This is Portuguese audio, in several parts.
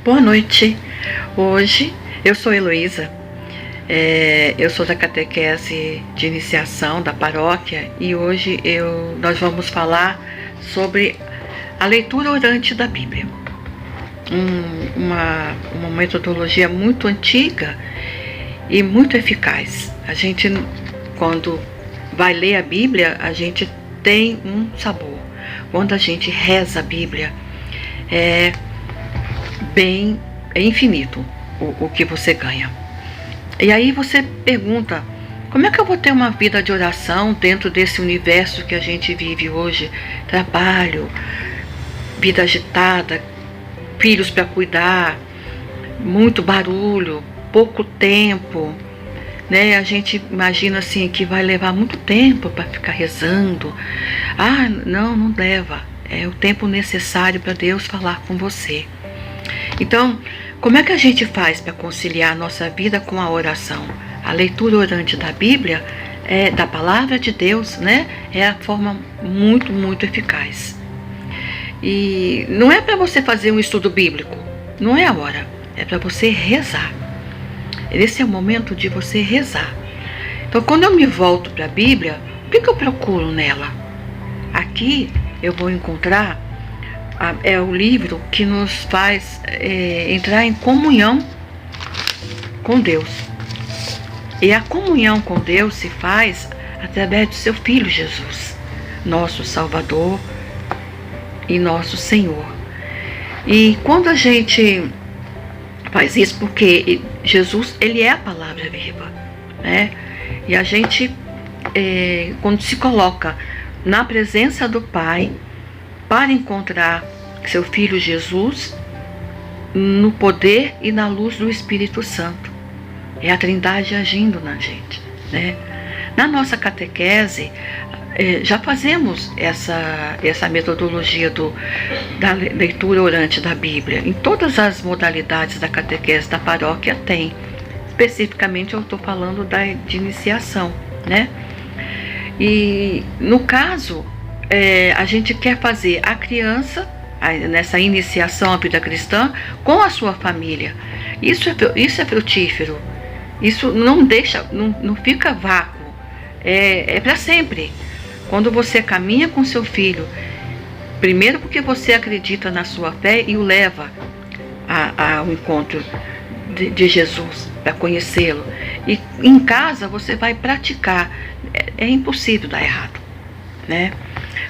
Boa noite. Hoje eu sou Heloísa, eu sou da catequese de iniciação da paróquia e hoje nós vamos falar sobre a leitura orante da Bíblia. Uma metodologia muito antiga e muito eficaz. A gente, quando vai ler a Bíblia, a gente tem um sabor. Quando a gente reza a Bíblia, é infinito o que você ganha. E aí você pergunta, como é que eu vou ter uma vida de oração dentro desse universo que a gente vive hoje? Trabalho, vida agitada, filhos para cuidar, muito barulho, pouco tempo, né? A gente imagina assim que vai levar muito tempo para ficar rezando. Não leva. É o tempo necessário para Deus falar com você. Então, como é que a gente faz para conciliar a nossa vida com a oração? A leitura orante da Bíblia, da Palavra de Deus, né? É a forma muito, muito eficaz. E não é para você fazer um estudo bíblico, não é a hora, é para você rezar. Esse é o momento de você rezar. Então, quando eu me volto para a Bíblia, o que eu procuro nela? Aqui eu vou encontrar o livro que nos faz entrar em comunhão com Deus. E a comunhão com Deus se faz através do seu Filho Jesus, nosso Salvador e nosso Senhor. E quando a gente faz isso, porque Jesus, ele é a palavra viva, né? E a gente, quando se coloca na presença do Pai, para encontrar seu Filho Jesus no poder e na luz do Espírito Santo. É a Trindade agindo na gente, né? Na nossa catequese, já fazemos essa metodologia da leitura orante da Bíblia. Em todas as modalidades da catequese da paróquia tem. Especificamente eu estou falando de iniciação, né? E no caso, a gente quer fazer a criança, nessa iniciação à vida cristã, com a sua família. Isso é frutífero. Isso não fica vácuo. É para sempre. Quando você caminha com seu filho, primeiro porque você acredita na sua fé e o leva ao encontro de Jesus, para conhecê-lo. E em casa você vai praticar. É impossível dar errado, né?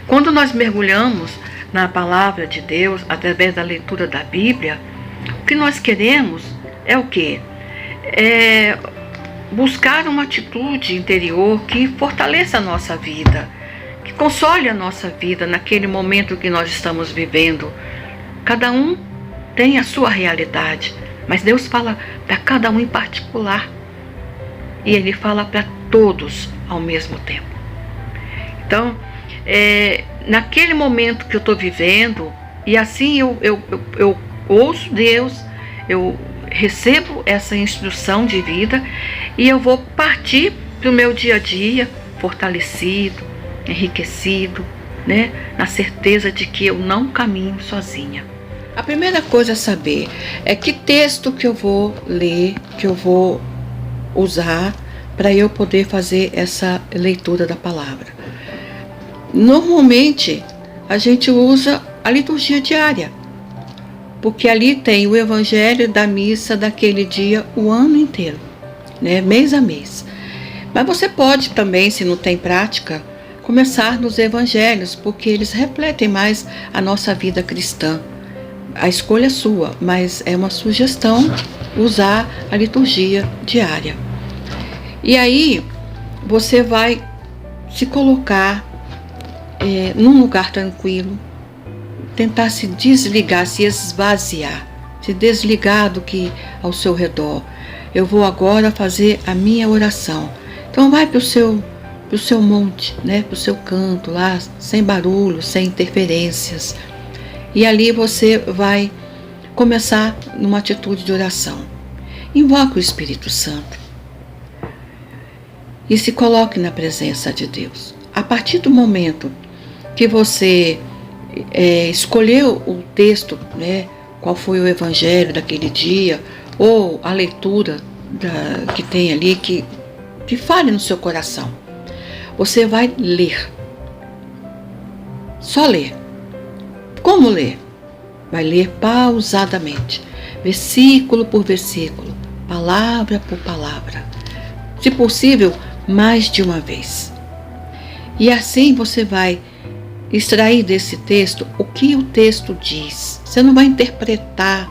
Quando nós mergulhamos na palavra de Deus, através da leitura da Bíblia, o que nós queremos é o quê? É buscar uma atitude interior que fortaleça a nossa vida, que console a nossa vida naquele momento que nós estamos vivendo. Cada um tem a sua realidade, mas Deus fala para cada um em particular. E Ele fala para todos ao mesmo tempo. Então, naquele momento que eu estou vivendo, e assim eu ouço Deus, eu recebo essa instrução de vida e eu vou partir para o meu dia a dia fortalecido, enriquecido, né? Na certeza de que eu não caminho sozinha. A primeira coisa a saber é que texto que eu vou ler, que eu vou usar para eu poder fazer essa leitura da palavra. Normalmente a gente usa a liturgia diária, porque ali tem o evangelho da missa daquele dia o ano inteiro, né? Mês a mês. Mas você pode também, se não tem prática, começar nos evangelhos, porque eles refletem mais a nossa vida cristã. A escolha é sua, mas é uma sugestão usar a liturgia diária. E aí você vai se colocar num lugar tranquilo, tentar se desligar, se esvaziar, se desligar do que ao seu redor. Eu vou agora fazer a minha oração. Então vai para o seu monte, né? Para o seu canto lá, sem barulho, sem interferências. E ali você vai começar numa atitude de oração. Invoque o Espírito Santo e se coloque na presença de Deus. A partir do momento que você escolheu o texto, né, qual foi o evangelho daquele dia, ou a leitura que tem ali que fale no seu coração. Você vai ler. Só ler. Como ler? Vai ler pausadamente, versículo por versículo, palavra por palavra. Se possível, mais de uma vez. E assim você vai extrair desse texto o que o texto diz. Você não vai interpretar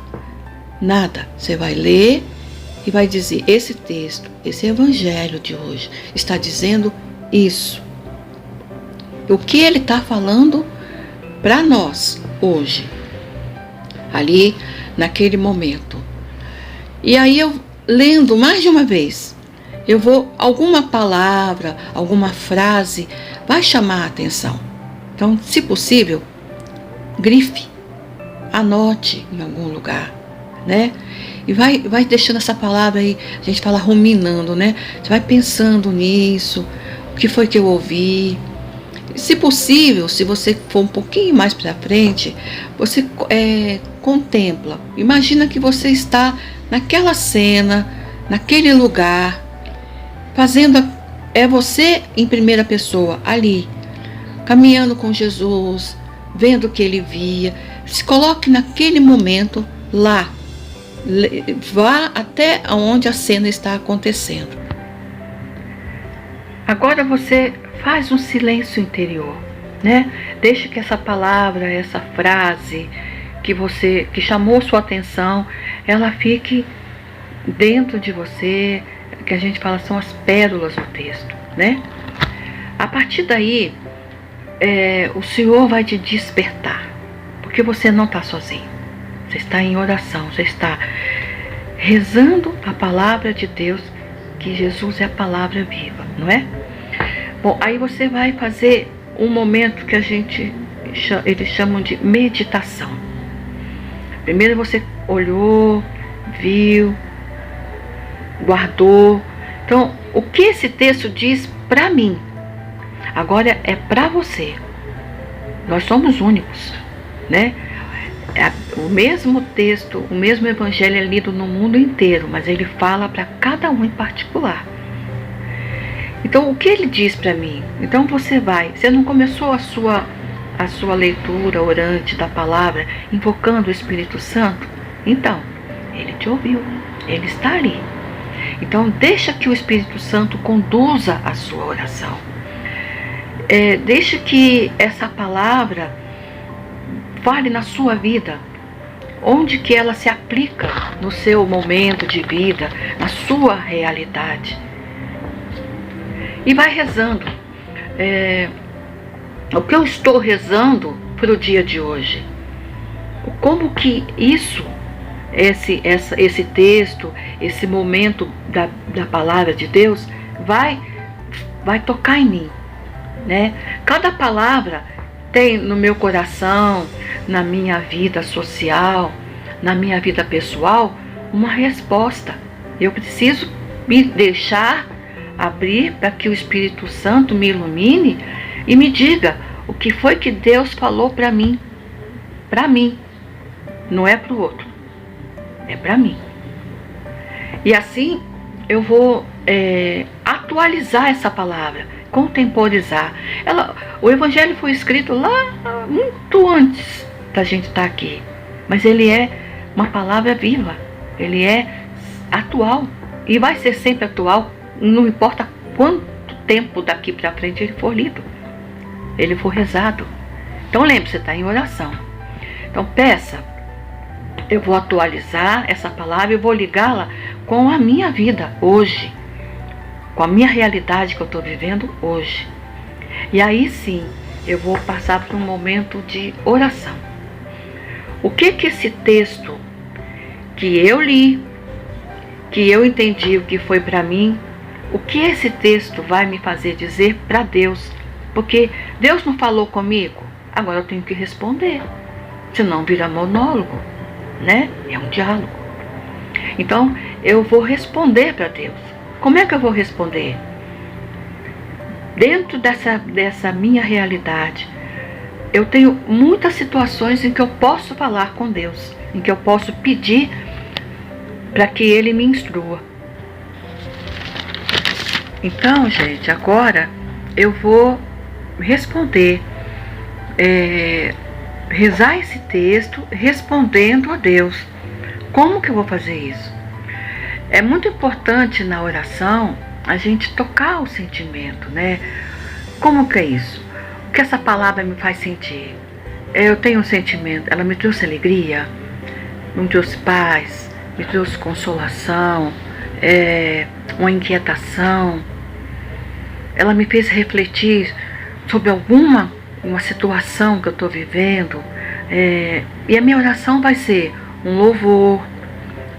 nada. Você vai ler e vai dizer: esse texto, esse evangelho de hoje está dizendo isso. O que ele está falando para nós hoje, ali naquele momento. E aí eu, lendo mais de uma vez, eu vou, alguma palavra, alguma frase vai chamar a atenção. Então, se possível, grife, anote em algum lugar, né? E vai deixando essa palavra aí, a gente fala ruminando, né? Você vai pensando nisso, o que foi que eu ouvi. Se possível, se você for um pouquinho mais para frente, você contempla. Imagina que você está naquela cena, naquele lugar, fazendo, você em primeira pessoa, ali, caminhando com Jesus, vendo o que ele via. Se coloque naquele momento lá. Vá até onde a cena está acontecendo. Agora você faz um silêncio interior, né? Deixe que essa palavra, essa frase que chamou sua atenção, ela fique dentro de você, que a gente fala são as pérolas do texto, né? A partir daí, o Senhor vai te despertar, porque você não está sozinho. Você está em oração, você está rezando a palavra de Deus, que Jesus é a palavra viva, não é? Bom, aí você vai fazer um momento que eles chamam de meditação. Primeiro você olhou, viu, guardou. Então, o que esse texto diz para mim, agora é para você. Nós somos únicos, né? O mesmo texto, o mesmo evangelho é lido no mundo inteiro, mas ele fala para cada um em particular. Então, o que ele diz para mim? Então você não começou a sua leitura orante da palavra, invocando o Espírito Santo? Então, ele te ouviu, ele está ali. Então, deixa que o Espírito Santo conduza a sua oração. Deixa que essa palavra fale na sua vida, onde que ela se aplica no seu momento de vida, na sua realidade. E vai rezando. O que eu estou rezando para o dia de hoje? Como que esse texto, esse momento da palavra de Deus vai tocar em mim, né? Cada palavra tem no meu coração, na minha vida social, na minha vida pessoal, uma resposta. Eu preciso me deixar abrir para que o Espírito Santo me ilumine e me diga o que foi que Deus falou para mim. Para mim, não é para o outro, é para mim. E assim eu vou atualizar essa palavra, contemporizar. O Evangelho foi escrito lá muito antes da gente estar aqui, mas ele é uma palavra viva, ele é atual e vai ser sempre atual, não importa quanto tempo daqui para frente ele for lido, ele for rezado. Então lembre-se, você está em oração. Então peça, eu vou atualizar essa palavra e vou ligá-la com a minha vida hoje, com a minha realidade que eu estou vivendo hoje. E aí sim, eu vou passar por um momento de oração. O que esse texto que eu li, que eu entendi o que foi para mim, o que esse texto vai me fazer dizer para Deus? Porque Deus não falou comigo, agora eu tenho que responder, senão vira monólogo, né? É um diálogo. Então eu vou responder para Deus. Como é que eu vou responder? Dentro dessa minha realidade, eu tenho muitas situações em que eu posso falar com Deus, em que eu posso pedir para que Ele me instrua. Então, gente, agora eu vou responder, rezar esse texto respondendo a Deus. Como que eu vou fazer isso? É muito importante na oração a gente tocar o sentimento, né? Como que é isso? O que essa palavra me faz sentir? Eu tenho um sentimento, ela me trouxe alegria, me trouxe paz, me trouxe consolação, uma inquietação. Ela me fez refletir sobre uma situação que eu estou vivendo. E a minha oração vai ser um louvor,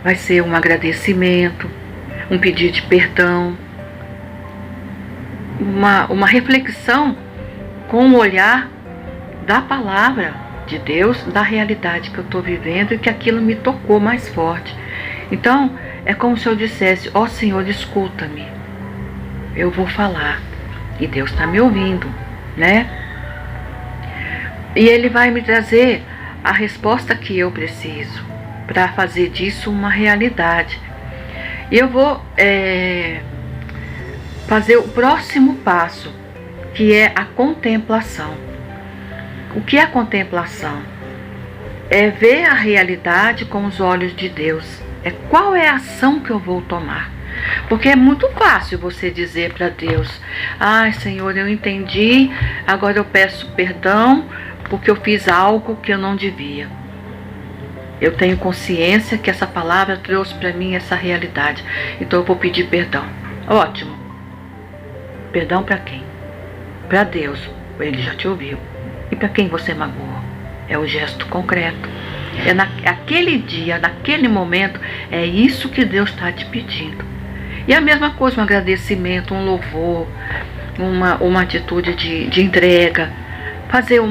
vai ser um agradecimento, um pedido de perdão, uma reflexão com o olhar da palavra de Deus, da realidade que eu estou vivendo e que aquilo me tocou mais forte. Então, é como se eu dissesse: ó Senhor, escuta-me, eu vou falar. E Deus está me ouvindo, né? E Ele vai me trazer a resposta que eu preciso para fazer disso uma realidade. E eu vou fazer o próximo passo, que é a contemplação. O que é a contemplação? É ver a realidade com os olhos de Deus. Qual é a ação que eu vou tomar? Porque é muito fácil você dizer para Deus: ai, Senhor, eu entendi, agora eu peço perdão porque eu fiz algo que eu não devia. Eu tenho consciência que essa palavra trouxe para mim essa realidade, então eu vou pedir perdão. Ótimo. Perdão para quem? Para Deus. Ele já te ouviu. E para quem você magoou? É o gesto concreto. Naquele dia, naquele momento, é isso que Deus está te pedindo. E a mesma coisa, um agradecimento, um louvor, uma atitude de entrega. Fazer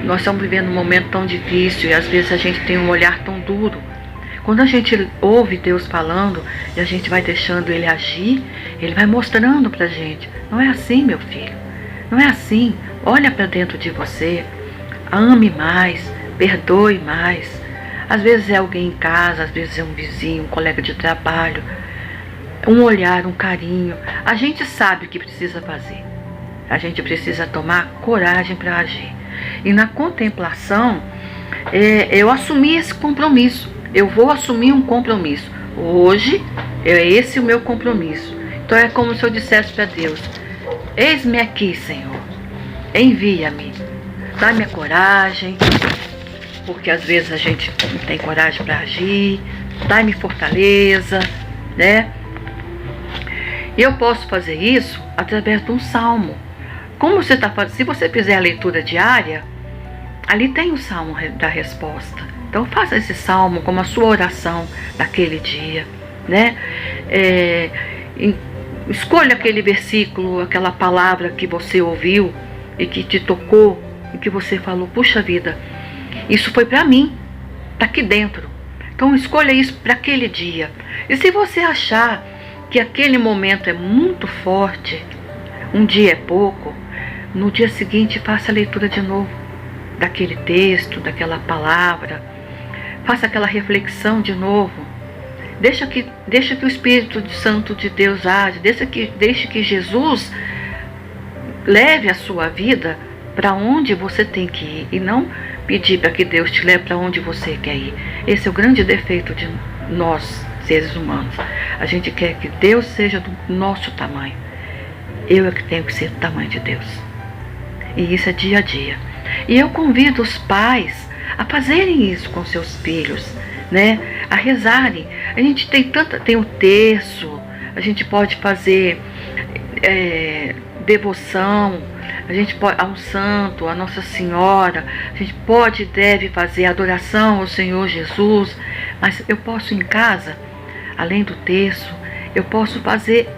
Nós estamos vivendo um momento tão difícil e às vezes a gente tem um olhar tão duro. Quando a gente ouve Deus falando e a gente vai deixando Ele agir, Ele vai mostrando pra gente: não é assim, meu filho, não é assim. Olha para dentro de você, ame mais, perdoe mais. Às vezes é alguém em casa, às vezes é um vizinho, um colega de trabalho. Um olhar, um carinho. A gente sabe o que precisa fazer. A gente precisa tomar coragem para agir. E na contemplação, eu assumi esse compromisso. Eu vou assumir um compromisso. Hoje, é esse o meu compromisso. Então é como se eu dissesse para Deus: eis-me aqui, Senhor. Envia-me. Dá-me a coragem, porque às vezes a gente não tem coragem para agir. Dá-me fortaleza, né? E eu posso fazer isso através de um salmo. Como você está fazendo? Se você fizer a leitura diária, ali tem o salmo da resposta. Então faça esse salmo como a sua oração daquele dia, né? Escolha aquele versículo, aquela palavra que você ouviu e que te tocou e que você falou: puxa vida, isso foi para mim, está aqui dentro. Então escolha isso para aquele dia. E se você achar que aquele momento é muito forte, um dia é pouco, no dia seguinte faça a leitura de novo daquele texto, daquela palavra, faça aquela reflexão de novo. Deixa que o Espírito Santo de Deus age, deixe que Jesus leve a sua vida para onde você tem que ir e não pedir para que Deus te leve para onde você quer ir. Esse é o grande defeito de nós, seres humanos. A gente quer que Deus seja do nosso tamanho. Eu é que tenho que ser do tamanho de Deus. E isso é dia a dia. E eu convido os pais a fazerem isso com seus filhos, né? A rezarem. A gente tem o terço, a gente pode fazer devoção, a gente pode a um santo, a Nossa Senhora, a gente pode e deve fazer adoração ao Senhor Jesus, mas eu posso em casa, além do terço, eu posso fazer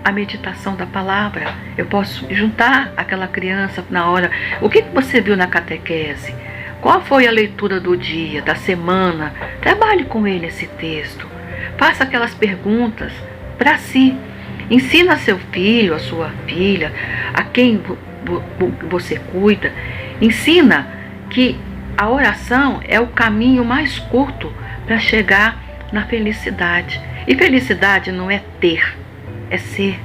a meditação da palavra, eu posso juntar aquela criança na hora. O que você viu na catequese? Qual foi a leitura do dia, da semana? Trabalhe com ele esse texto. Faça aquelas perguntas para si. Ensina seu filho, a sua filha, a quem você cuida. Ensina que a oração é o caminho mais curto para chegar na felicidade. E felicidade não é ter, é ser.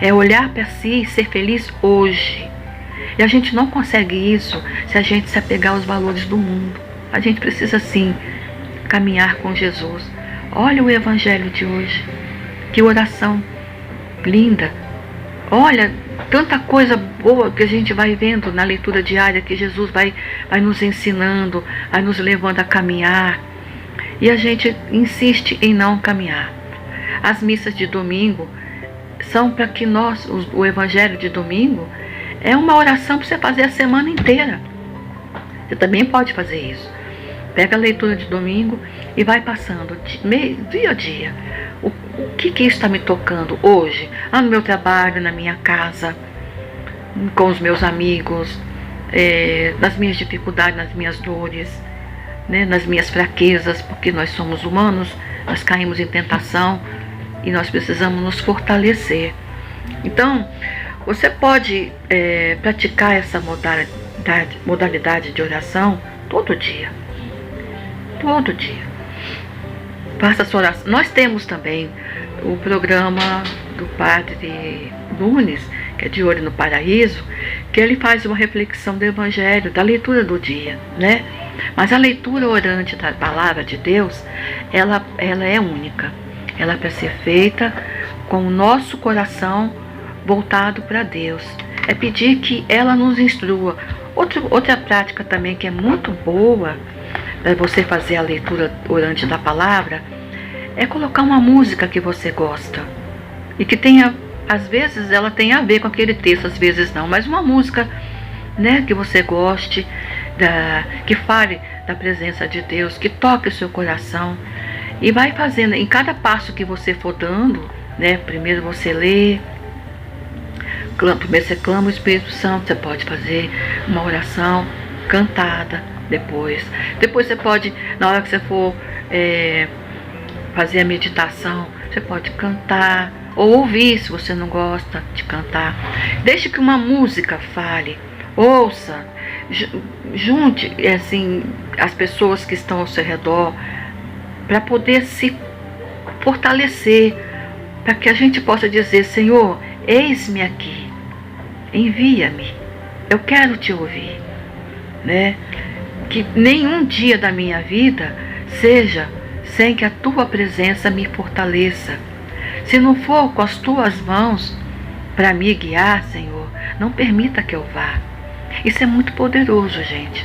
É olhar para si e ser feliz hoje. E a gente não consegue isso se a gente se apegar aos valores do mundo. A gente precisa sim caminhar com Jesus. Olha o evangelho de hoje. Que oração linda. Olha, tanta coisa boa que a gente vai vendo na leitura diária, que Jesus vai nos ensinando, vai nos levando a caminhar. E a gente insiste em não caminhar. As missas de domingo são para que nós, o evangelho de domingo, é uma oração para você fazer a semana inteira. Você também pode fazer isso. Pega a leitura de domingo e vai passando dia a dia. O que isso está me tocando hoje? No meu trabalho, na minha casa, com os meus amigos, nas minhas dificuldades, nas minhas dores, né, nas minhas fraquezas, porque nós somos humanos, nós caímos em tentação e nós precisamos nos fortalecer. Então, você pode praticar essa modalidade de oração todo dia. Todo dia. Faça a sua oração. Nós temos também o programa do Padre Nunes, que é De Olho no Paraíso, que ele faz uma reflexão do Evangelho, da leitura do dia, né? Mas a leitura orante da Palavra de Deus, ela é única. Ela é para ser feita com o nosso coração voltado para Deus. É pedir que ela nos instrua. Outra prática também que é muito boa para você fazer a leitura orante da palavra é colocar uma música que você gosta e que tenha, às vezes ela tem a ver com aquele texto, às vezes não, mas uma música, né, que você goste, que fale da presença de Deus, que toque o seu coração, e vai fazendo em cada passo que você for dando, né? Primeiro você lê, primeiro você clama o Espírito Santo, você pode fazer uma oração cantada. Depois você pode, na hora que você for fazer a meditação, você pode cantar ou ouvir, se você não gosta de cantar. Deixe que uma música fale, ouça, junte assim as pessoas que estão ao seu redor para poder se fortalecer, para que a gente possa dizer: Senhor, eis-me aqui, envia-me, eu quero te ouvir, né? Que nenhum dia da minha vida seja sem que a tua presença me fortaleça. Se não for com as tuas mãos para me guiar, Senhor, não permita que eu vá. Isso é muito poderoso, gente.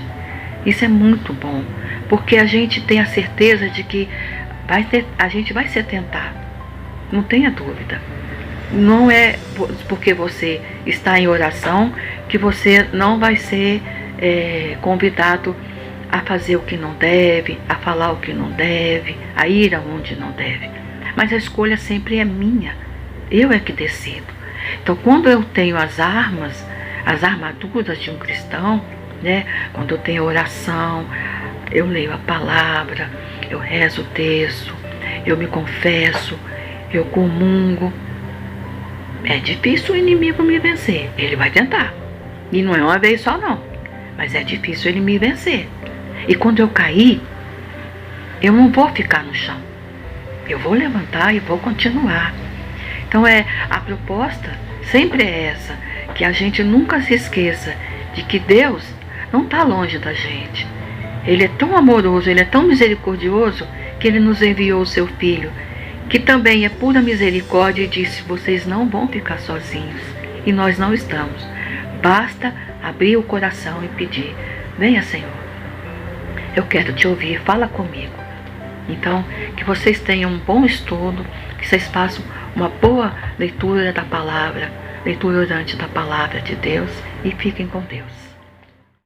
Isso é muito bom, porque a gente tem a certeza de que a gente vai ser tentado. Não tenha dúvida. Não é porque você está em oração que você não vai ser convidado a fazer o que não deve, a falar o que não deve, a ir aonde não deve. Mas a escolha sempre é minha. Eu é que decido. Então, quando eu tenho as armaduras de um cristão, né? Quando eu tenho oração, eu leio a palavra, eu rezo o texto, eu me confesso, eu comungo. É difícil o inimigo me vencer. Ele vai tentar. E não é uma vez só, não. Mas é difícil ele me vencer. E quando eu cair, eu não vou ficar no chão. Eu vou levantar e vou continuar. Então a proposta sempre é essa, que a gente nunca se esqueça de que Deus não está longe da gente. Ele é tão amoroso, Ele é tão misericordioso, que Ele nos enviou o seu Filho, que também é pura misericórdia, e disse: vocês não vão ficar sozinhos. E nós não estamos. Basta abrir o coração e pedir: venha, Senhor, eu quero te ouvir, fala comigo. Então, que vocês tenham um bom estudo, que vocês façam uma boa leitura da palavra, leitura orante da palavra de Deus, e fiquem com Deus.